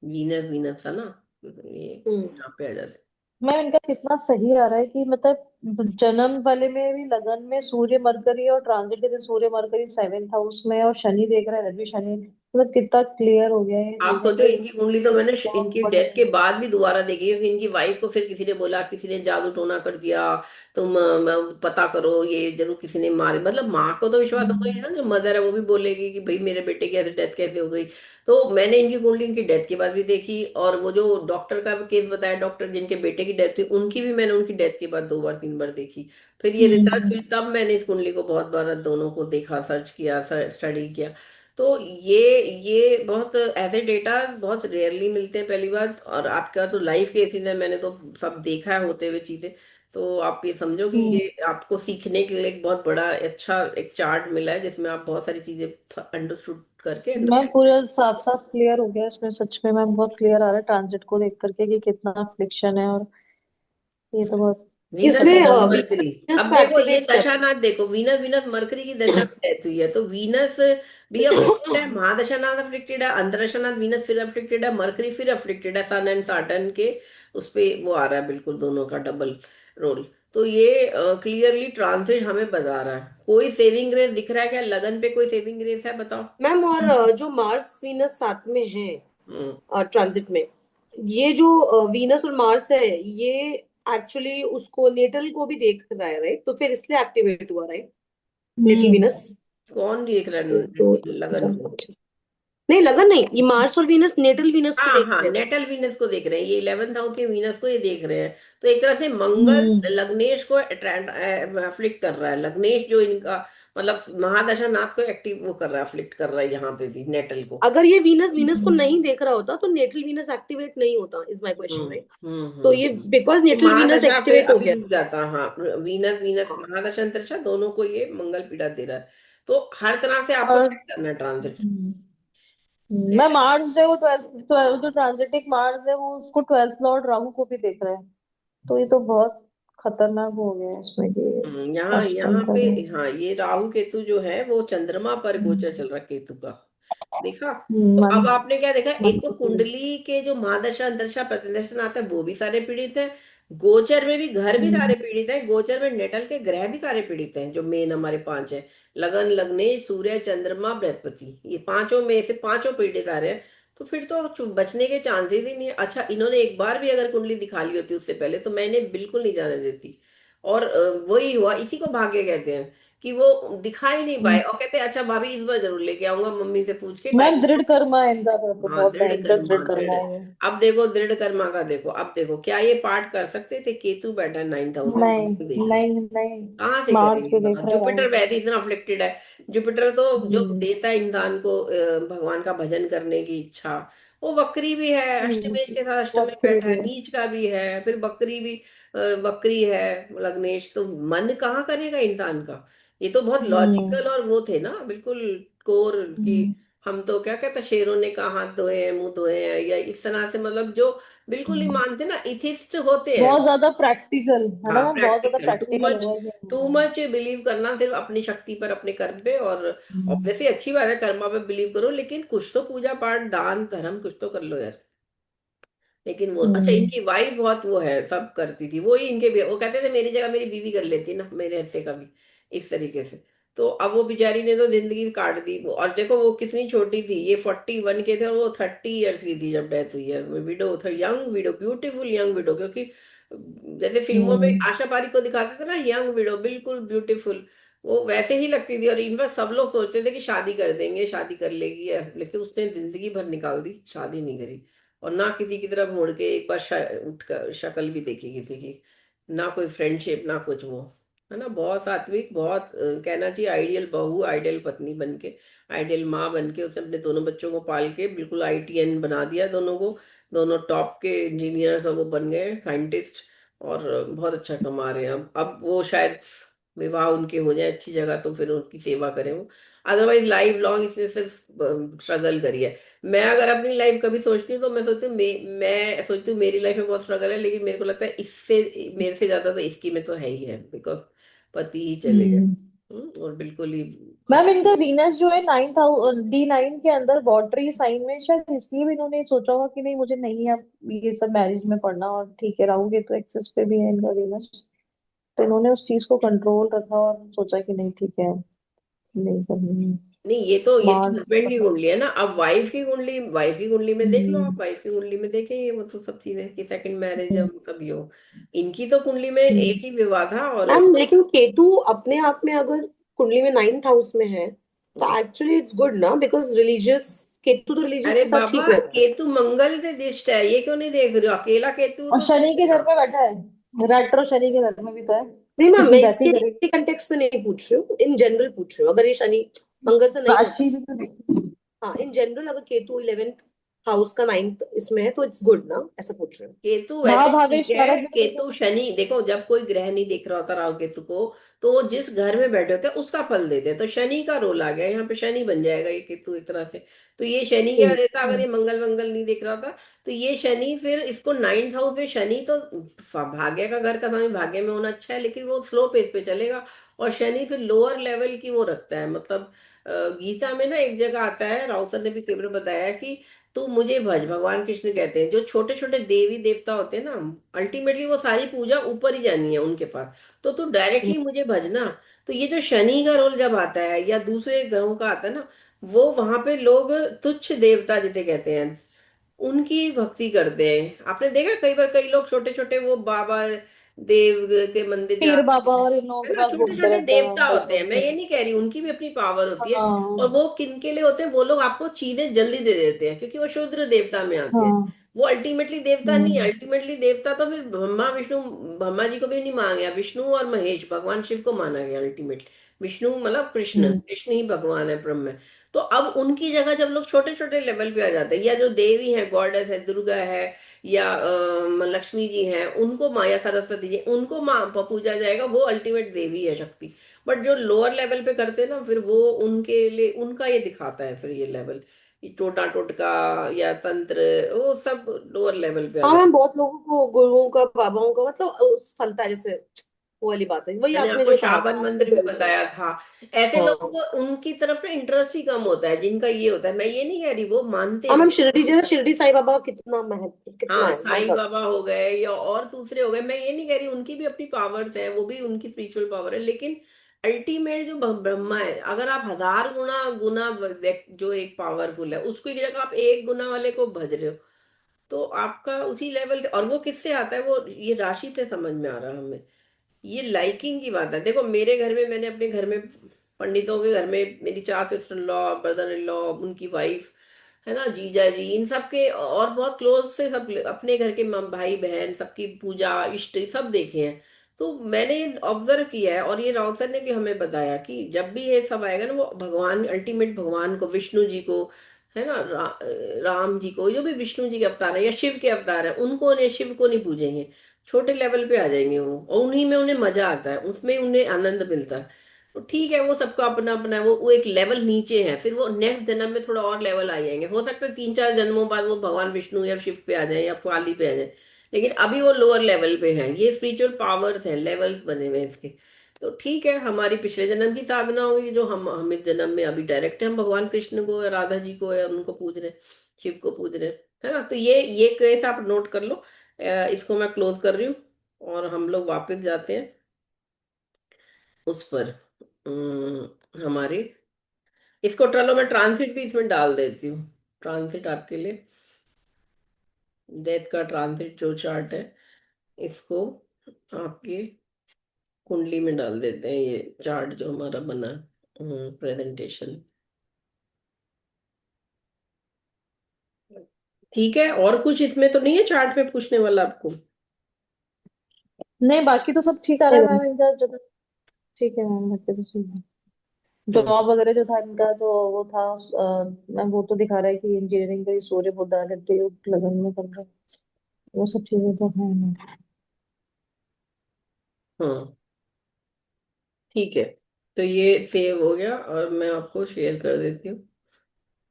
वीनस वीनस था ना, ये हम्म। यहाँ पे आ जाते। मैं इनका कितना सही आ रहा है कि मतलब जन्म वाले में भी लगन में सूर्य मरकरी, और ट्रांजिट के दिन सूर्य मरकरी 7th हाउस में, और शनि देख रहा है रवि शनि, मतलब कितना क्लियर हो गया है ये आप चीजें सोचो कि इनकी कुंडली तो मैंने बहुत इनकी डेथ बढ़िया के है। बाद भी दोबारा देखी, क्योंकि इनकी वाइफ को फिर किसी ने बोला, किसी ने जादू टोना कर दिया, तुम पता करो ये जरूर किसी ने मारे, मतलब माँ को तो विश्वास होगा ही हम्म। ना, जो मदर है वो भी बोलेगी कि भाई मेरे बेटे की ऐसे डेथ कैसे हो गई। तो मैंने इनकी कुंडली इनकी डेथ के बाद भी देखी, और वो जो डॉक्टर का केस बताया, डॉक्टर जिनके बेटे की डेथ थी उनकी भी मैंने उनकी डेथ के बाद 2 बार 3 बार देखी। फिर ये रिसर्च हुई हम्म। तब मैंने इस कुंडली को बहुत बार दोनों को देखा, सर्च किया, स्टडी किया। तो ये बहुत ऐसे डेटा बहुत रेयरली मिलते हैं पहली बात, और आपका तो लाइव केसेस है, मैंने तो सब देखा है होते हुए चीजें। तो आप ये समझो कि हम्म। ये आपको सीखने के लिए एक बहुत बड़ा अच्छा एक चार्ट मिला है जिसमें आप बहुत सारी चीजें अंडरस्टूड करके मैं अंडरस्टैंड। पूरा साफ साफ क्लियर हो गया इसमें, सच में मैं बहुत क्लियर आ रहा है ट्रांजिट को देख करके कि कितना फ्रिक्शन है, और ये तो बहुत वीनस इसमें वीनस खतरनाक। मरकरी। वीनस अब को देखो ये एक्टिवेट दशा कर। नाथ देखो, वीनस वीनस मरकरी की दशा में रहती है, तो वीनस भी अफ्लिक्टेड है, महादशा नाथ अफ्लिक्टेड है, अंतरदशा नाथ वीनस फिर अफ्लिक्टेड है, मरकरी फिर अफ्लिक्टेड है सन एंड साटर्न के। उस पे वो आ रहा है बिल्कुल दोनों का डबल रोल। तो ये क्लियरली ट्रांसिट हमें बता रहा है। कोई सेविंग ग्रेस दिख रहा है क्या लगन पे? कोई सेविंग ग्रेस है बताओ। मैम और जो मार्स वीनस साथ में है हम्म। ट्रांजिट में, ये जो वीनस और मार्स है, ये एक्चुअली उसको नेटल को भी देख रहा है, राइट? तो फिर इसलिए एक्टिवेट हुआ, राइट? नेटल हम्म। वीनस। कौन देख रहा तो है लगन को? नहीं, लगन नहीं, ये मार्स और वीनस नेटल वीनस को हाँ देख हाँ, रहे हैं। नेटल वीनस को देख रहे हैं, ये 11th हाउस के वीनस को ये देख रहे हैं। तो एक तरह से मंगल हम्म। लग्नेश को अफ्लिक्ट कर रहा है। लग्नेश जो इनका मतलब महादशा नाथ को एक्टिव वो कर रहा है, अफ्लिक्ट कर रहा है यहाँ पे भी नेटल को। अगर ये वीनस वीनस को हम्म। नहीं देख रहा होता तो नेटल वीनस एक्टिवेट नहीं होता, is my question, hmm right? Hmm तो हम्म ये हम्म। बिकॉज तो नेटल वीनस महादशा फिर एक्टिवेट हो अभी गया। रुक जाता, हाँ। वीनस वीनस हाँ। महादशा अंतरिक्षा दोनों को ये मंगल पीड़ा दे रहा है। तो हर तरह से आपको और चेक करना है ट्रांजिट। मैं मार्स जो है वो ट्वेल्थ जो ट्रांजिटिक मार्स है वो उसको 12th लॉर्ड राहु को भी देख रहा है। तो ये तो बहुत खतरनाक हो गया है इसमें कि यहाँ अष्टम यहाँ पे, कर रहे हाँ, ये राहु केतु जो है वो चंद्रमा पर गोचर हैं। चल रहा है केतु का। देखा? तो मन अब आपने क्या देखा, मन एक तो को भी। कुंडली के जो महादशा अंतरदशा प्रतिदर्शन आता है वो भी सारे पीड़ित हैं, गोचर में भी घर भी सारे हम्म। पीड़ित हैं, गोचर में नेटल के ग्रह भी सारे पीड़ित हैं जो मेन हमारे पांच है। लगन लग्नेश सूर्य चंद्रमा बृहस्पति, ये पांचों में से पांचों पीड़ित आ रहे हैं। तो फिर तो बचने के चांसेस ही नहीं है। अच्छा, इन्होंने एक बार भी अगर कुंडली दिखा ली होती उससे पहले तो मैं इन्हें बिल्कुल नहीं जाने देती। और वही हुआ, इसी को भाग्य कहते हैं कि वो दिखा ही नहीं पाए, और कहते हैं अच्छा भाभी इस बार जरूर लेके आऊंगा मम्मी से पूछ के मैम टाइम। दृढ़ कर्मा है इनका, तो हाँ, बहुत दृढ़ भयंकर कर्मा, दृढ़ कर्मा दृढ़। है ये। अब देखो दृढ़ कर्मा का देखो, अब देखो क्या ये पाठ कर सकते थे? केतु बैठा 9th हाउस में, नहीं बिल्कुल देख लो। नहीं नहीं। कहाँ से मार्स करेंगे भी देख बताओ? रहे हैं राहु जुपिटर को। वैसे इतना अफ्लिक्टेड है। जुपिटर तो जो हम्म। देता है इंसान को भगवान का भजन करने की इच्छा, वो वक्री भी है, अष्टमेश के साथ अष्टम में वक्री बैठा भी है, है। नीच का भी है, फिर बकरी भी वक्री है लग्नेश। तो मन कहाँ करेगा इंसान का? ये तो बहुत हम्म। लॉजिकल और वो थे ना बिल्कुल कोर की। हम्म। हम तो क्या कहते हैं, शेरों ने कहा हाथ धोए हैं मुंह धोए हैं, या इस तरह से, मतलब जो बिल्कुल ही हम्म। मानते ना, इथिस्ट होते हैं। बहुत ज्यादा प्रैक्टिकल है ना हाँ, मैम, बहुत ज्यादा प्रैक्टिकल, प्रैक्टिकल है वो है कि टू हाँ। मच बिलीव करना सिर्फ अपनी शक्ति पर, अपने कर्म पे। और हम्म। ऑब्वियसली अच्छी बात है कर्मा पे बिलीव करो, लेकिन कुछ तो पूजा पाठ दान धर्म कुछ तो कर लो यार। लेकिन वो अच्छा, हम्म। इनकी वाइफ बहुत वो है, सब करती थी वो ही, इनके भी वो कहते थे मेरी जगह मेरी बीवी कर लेती ना मेरे से कभी, इस तरीके से। तो अब वो बेचारी ने तो जिंदगी काट दी। और देखो वो कितनी छोटी थी, ये 41 के थे और वो 30 years की थी जब डेथ हुई है। विडो था, young window, beautiful young window. क्योंकि जैसे फिल्मों में हम्म। आशा पारी को दिखाते थे ना यंग विडो, बिल्कुल ब्यूटीफुल, वो वैसे ही लगती थी। और इनफैक्ट सब लोग सोचते थे कि शादी कर देंगे, शादी कर लेगी, लेकिन उसने जिंदगी भर निकाल दी, शादी नहीं करी। और ना किसी की तरफ मुड़ के एक बार उठ कर शक्ल भी देखी किसी की, ना कोई फ्रेंडशिप, ना कुछ वो, है ना। बहुत सात्विक, बहुत कहना चाहिए आइडियल बहू, आइडियल पत्नी बन के, आइडियल माँ बन के उसने अपने दोनों बच्चों को पाल के बिल्कुल आईटीएन बना दिया दोनों को। दोनों टॉप के इंजीनियर्स और वो बन गए साइंटिस्ट, और बहुत अच्छा कमा रहे हैं। अब वो शायद विवाह उनके हो जाए अच्छी जगह तो फिर उनकी सेवा करें वो। अदरवाइज लाइफ लॉन्ग इसने सिर्फ स्ट्रगल करी है। मैं अगर अपनी लाइफ कभी सोचती हूँ तो मैं सोचती हूँ, मैं सोचती हूँ मेरी लाइफ में बहुत स्ट्रगल है, लेकिन मेरे को लगता है इससे मेरे से ज्यादा तो इसकी में तो है ही है, बिकॉज पति ही चले गए। हम्म। और बिल्कुल ही मैम खत्म। इनका वीनस जो है 9th D9 के अंदर वॉटरी साइन में, शायद इसलिए भी इन्होंने सोचा होगा कि नहीं मुझे नहीं अब ये सब मैरिज में पड़ना, और ठीक है राहु के तो एक्सेस पे भी है इनका वीनस। तो इन्होंने उस चीज को कंट्रोल रखा और सोचा कि नहीं ठीक है, नहीं करनी है। नहीं, ये तो मार्स हस्बैंड की पता। कुंडली है ना। अब वाइफ की कुंडली में देख लो, आप हम्म। वाइफ की कुंडली में देखें ये मतलब सब चीजें कि सेकंड मैरिज हम्म। जब सब ये हो। इनकी तो कुंडली में एक ही विवाह था। और मैम लेकिन केतु अपने आप में अगर कुंडली में 9th हाउस में है तो एक्चुअली इट्स गुड ना, बिकॉज रिलीजियस, केतु तो रिलीजियस अरे के साथ बाबा, ठीक रहता है। केतु मंगल से दिष्ट है, ये क्यों नहीं देख रहे हो? अकेला केतु और तो शनि के दिखेगा। घर में बैठा है, रेट्रो शनि के घर में भी तो है। नहीं मैम, मैं कितनी वैसी करेगी। इसके कंटेक्स्ट में नहीं पूछ रही हूँ, इन जनरल पूछ रही हूँ। अगर ये शनि मंगल से नहीं होता, राशि भी तो देखी। हाँ इन जनरल, अगर केतु 11th हाउस का 9th इसमें है, तो इट्स गुड ना, ऐसा पूछ रहे हो? केतु वैसे ठीक महाभावेश है। कारक भी तो केतु शनि देखो, जब कोई ग्रह नहीं देख रहा होता राहु केतु को, तो वो जिस घर में बैठे होते हैं उसका फल देते हैं। तो शनि का रोल आ गया यहाँ पे, शनि बन जाएगा ये केतु एक तरह से। तो ये शनि क्या देता, अगर हम्म। ये मंगल मंगल नहीं देख रहा था, तो ये शनि फिर इसको 9th हाउस में शनि तो भाग्य का घर का समय, भाग्य में होना अच्छा है, लेकिन वो स्लो पेस पे चलेगा। और शनि फिर लोअर लेवल की वो रखता है, मतलब गीता में ना एक जगह आता है, राउत सर ने भी कई बार बताया कि तू मुझे भज, भगवान कृष्ण कहते हैं जो छोटे छोटे देवी देवता होते हैं ना, अल्टीमेटली वो सारी पूजा ऊपर ही जानी है उनके पास। तो तू डायरेक्टली मुझे भजना। तो ये जो शनि का रोल जब आता है या दूसरे ग्रहों का आता है ना, वो वहां पे लोग तुच्छ देवता जिसे कहते हैं उनकी भक्ति करते हैं। आपने देखा कई बार कई लोग छोटे छोटे वो बाबा देव के मंदिर पीर जाते बाबा हैं, और इन लोगों है के ना, पास छोटे घूमते छोटे रहते हैं, देवता भोग होते हैं। मैं मंगते ये हैं। नहीं कह रही, उनकी भी अपनी पावर होती है। और हाँ वो किन के लिए होते हैं, वो लोग आपको चीजें जल्दी दे देते हैं क्योंकि वो शूद्र देवता में आते हैं। हाँ। वो अल्टीमेटली देवता नहीं है। हम्म अल्टीमेटली देवता तो फिर ब्रह्मा विष्णु, ब्रह्मा जी को भी नहीं माना गया, विष्णु और महेश भगवान शिव को माना गया अल्टीमेटली। विष्णु मतलब कृष्ण, हम्म। कृष्ण ही भगवान है, ब्रह्म है। तो अब उनकी जगह जब लोग छोटे छोटे लेवल पे आ जाते हैं, या जो देवी है, गॉडेस है, दुर्गा है, या लक्ष्मी जी हैं, उनको माया सरस्वती जी, उनको माँ पूजा जाएगा, वो अल्टीमेट देवी है, शक्ति। बट जो लोअर लेवल पे करते हैं ना, फिर वो उनके लिए उनका ये दिखाता है फिर ये लेवल, टोटा टोटका या तंत्र, वो सब लोअर लेवल पे आ हाँ जाता मैम, बहुत लोगों को गुरुओं का, बाबाओं का मतलब फलता है, जैसे वो वाली बात है, वही है। मैंने आपने आपको जो कहा शाबन कास्ट मंदिर पे भी बेस्ड है। बताया था। ऐसे लोगों हाँ। को उनकी तरफ ना इंटरेस्ट ही कम होता है, जिनका ये होता है। मैं ये नहीं कह रही, वो मानते हाँ हैं। मैम, शिरडी जैसे शिरडी साईं बाबा का कितना महत्व, कितना हाँ, है बहुत साईं ज्यादा। बाबा हो गए या और दूसरे हो गए, मैं ये नहीं कह रही, उनकी भी अपनी पावर्स हैं, वो भी उनकी स्पिरिचुअल पावर है, लेकिन अल्टीमेट जो ब्रह्मा है, अगर आप 1000 गुना गुना जो एक पावरफुल है, उसकी जगह आप 1 गुना वाले को भज रहे हो, तो आपका उसी लेवल। और वो किससे आता है, वो ये राशि से समझ में आ रहा है हमें। ये लाइकिंग की बात है। देखो मेरे घर में, मैंने अपने घर में, पंडितों के घर में, मेरी 4 sister in law, brother in law, उनकी वाइफ, है ना, जीजा जी, इन सब के और बहुत क्लोज से सब अपने घर के भाई बहन सबकी पूजा इष्ट सब देखे हैं। तो मैंने ऑब्जर्व किया है, और ये राउत सर ने भी हमें बताया कि जब भी ये सब आएगा ना, वो भगवान, अल्टीमेट भगवान को, विष्णु जी को, है ना, राम जी को, जो भी विष्णु जी के अवतार है या शिव के अवतार है, उनको ने शिव को नहीं पूजेंगे। छोटे लेवल पे आ जाएंगे वो, और उन्हीं में उन्हें मजा आता है, उसमें उन्हें आनंद मिलता है। तो ठीक है, वो सबका अपना अपना है, वो एक लेवल नीचे है, फिर वो नेक्स्ट जन्म में थोड़ा और लेवल आ जाएंगे। हो सकता है 3 4 जन्मों बाद वो भगवान विष्णु या शिव पे आ जाए या काली पे आ जाए, लेकिन अभी वो लोअर लेवल पे हैं। ये स्पिरिचुअल पावर्स हैं, लेवल्स बने हुए हैं इसके। तो ठीक है, हमारी पिछले जन्म की साधना होगी, जो हम इस जन्म में अभी डायरेक्ट हम भगवान कृष्ण को या राधा जी को या उनको पूज रहे हैं, शिव को पूज रहे हैं, है ना। तो ये केस आप नोट कर लो। इसको मैं क्लोज कर रही हूँ, और हम लोग वापस जाते हैं उस पर, हमारे, इसको चलो मैं ट्रांसिट भी इसमें डाल देती हूँ। ट्रांसिट आपके लिए, डेथ का ट्रांसिट जो चार्ट है, इसको आपकी कुंडली में डाल देते हैं, ये चार्ट जो हमारा बना प्रेजेंटेशन। ठीक है, और कुछ इसमें तो नहीं है चार्ट पे पूछने वाला आपको? नहीं, बाकी तो सब ठीक आ रहा नहीं है मैम। मैम इनका जो। ठीक है मैम, बाकी तो ठीक है। हम्म जॉब वगैरह जो था इनका, जो वो था मैम, वो तो दिखा रहा है कि इंजीनियरिंग का ये सूर्य बुध आदित्य योग लगन में कर रहा है। वो सब चीजें तो है मैम। हम्म ठीक है, तो ये सेव हो गया, और मैं आपको शेयर कर देती हूँ।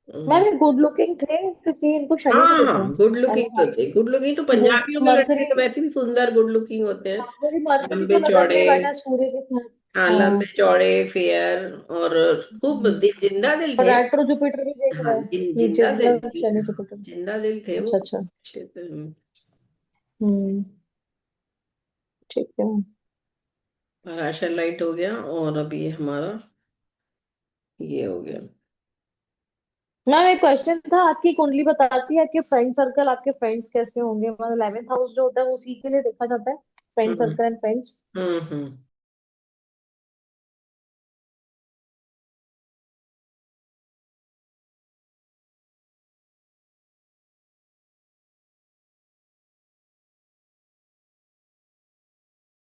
मैम हम्म, ये गुड लुकिंग थे क्योंकि इनको शनि हाँ देख रहा हाँ, गुड है। लुकिंग तो थे, गुड लुकिंग तो वो पंजाबियों के लड़के मरकरी, तो वैसे भी सुंदर गुड लुकिंग होते हैं। हाँ मेरी मरकरी तो लंबे लगन चौड़े, में बैठा है सूर्य के साथ। हाँ लंबे हाँ। चौड़े फेयर, और खूब जिंदा दिल और थे। रेट्रो जुपिटर भी देख रहा हाँ, है नीचे जिंदा इसका, दिल, शनि हाँ, जुपिटर। जिंदा दिल थे वो। अच्छा अच्छा। अच्छे थे। हम्म। ठीक है। पराशर लाइट हो गया, और अभी ये हमारा ये हो गया। मैम एक क्वेश्चन था, आपकी कुंडली बताती है आपके फ्रेंड सर्कल, आपके फ्रेंड्स कैसे होंगे? मतलब 11th हाउस जो होता है वो उसी के लिए देखा जाता है, friend hmm circle and friends. Hmm hmm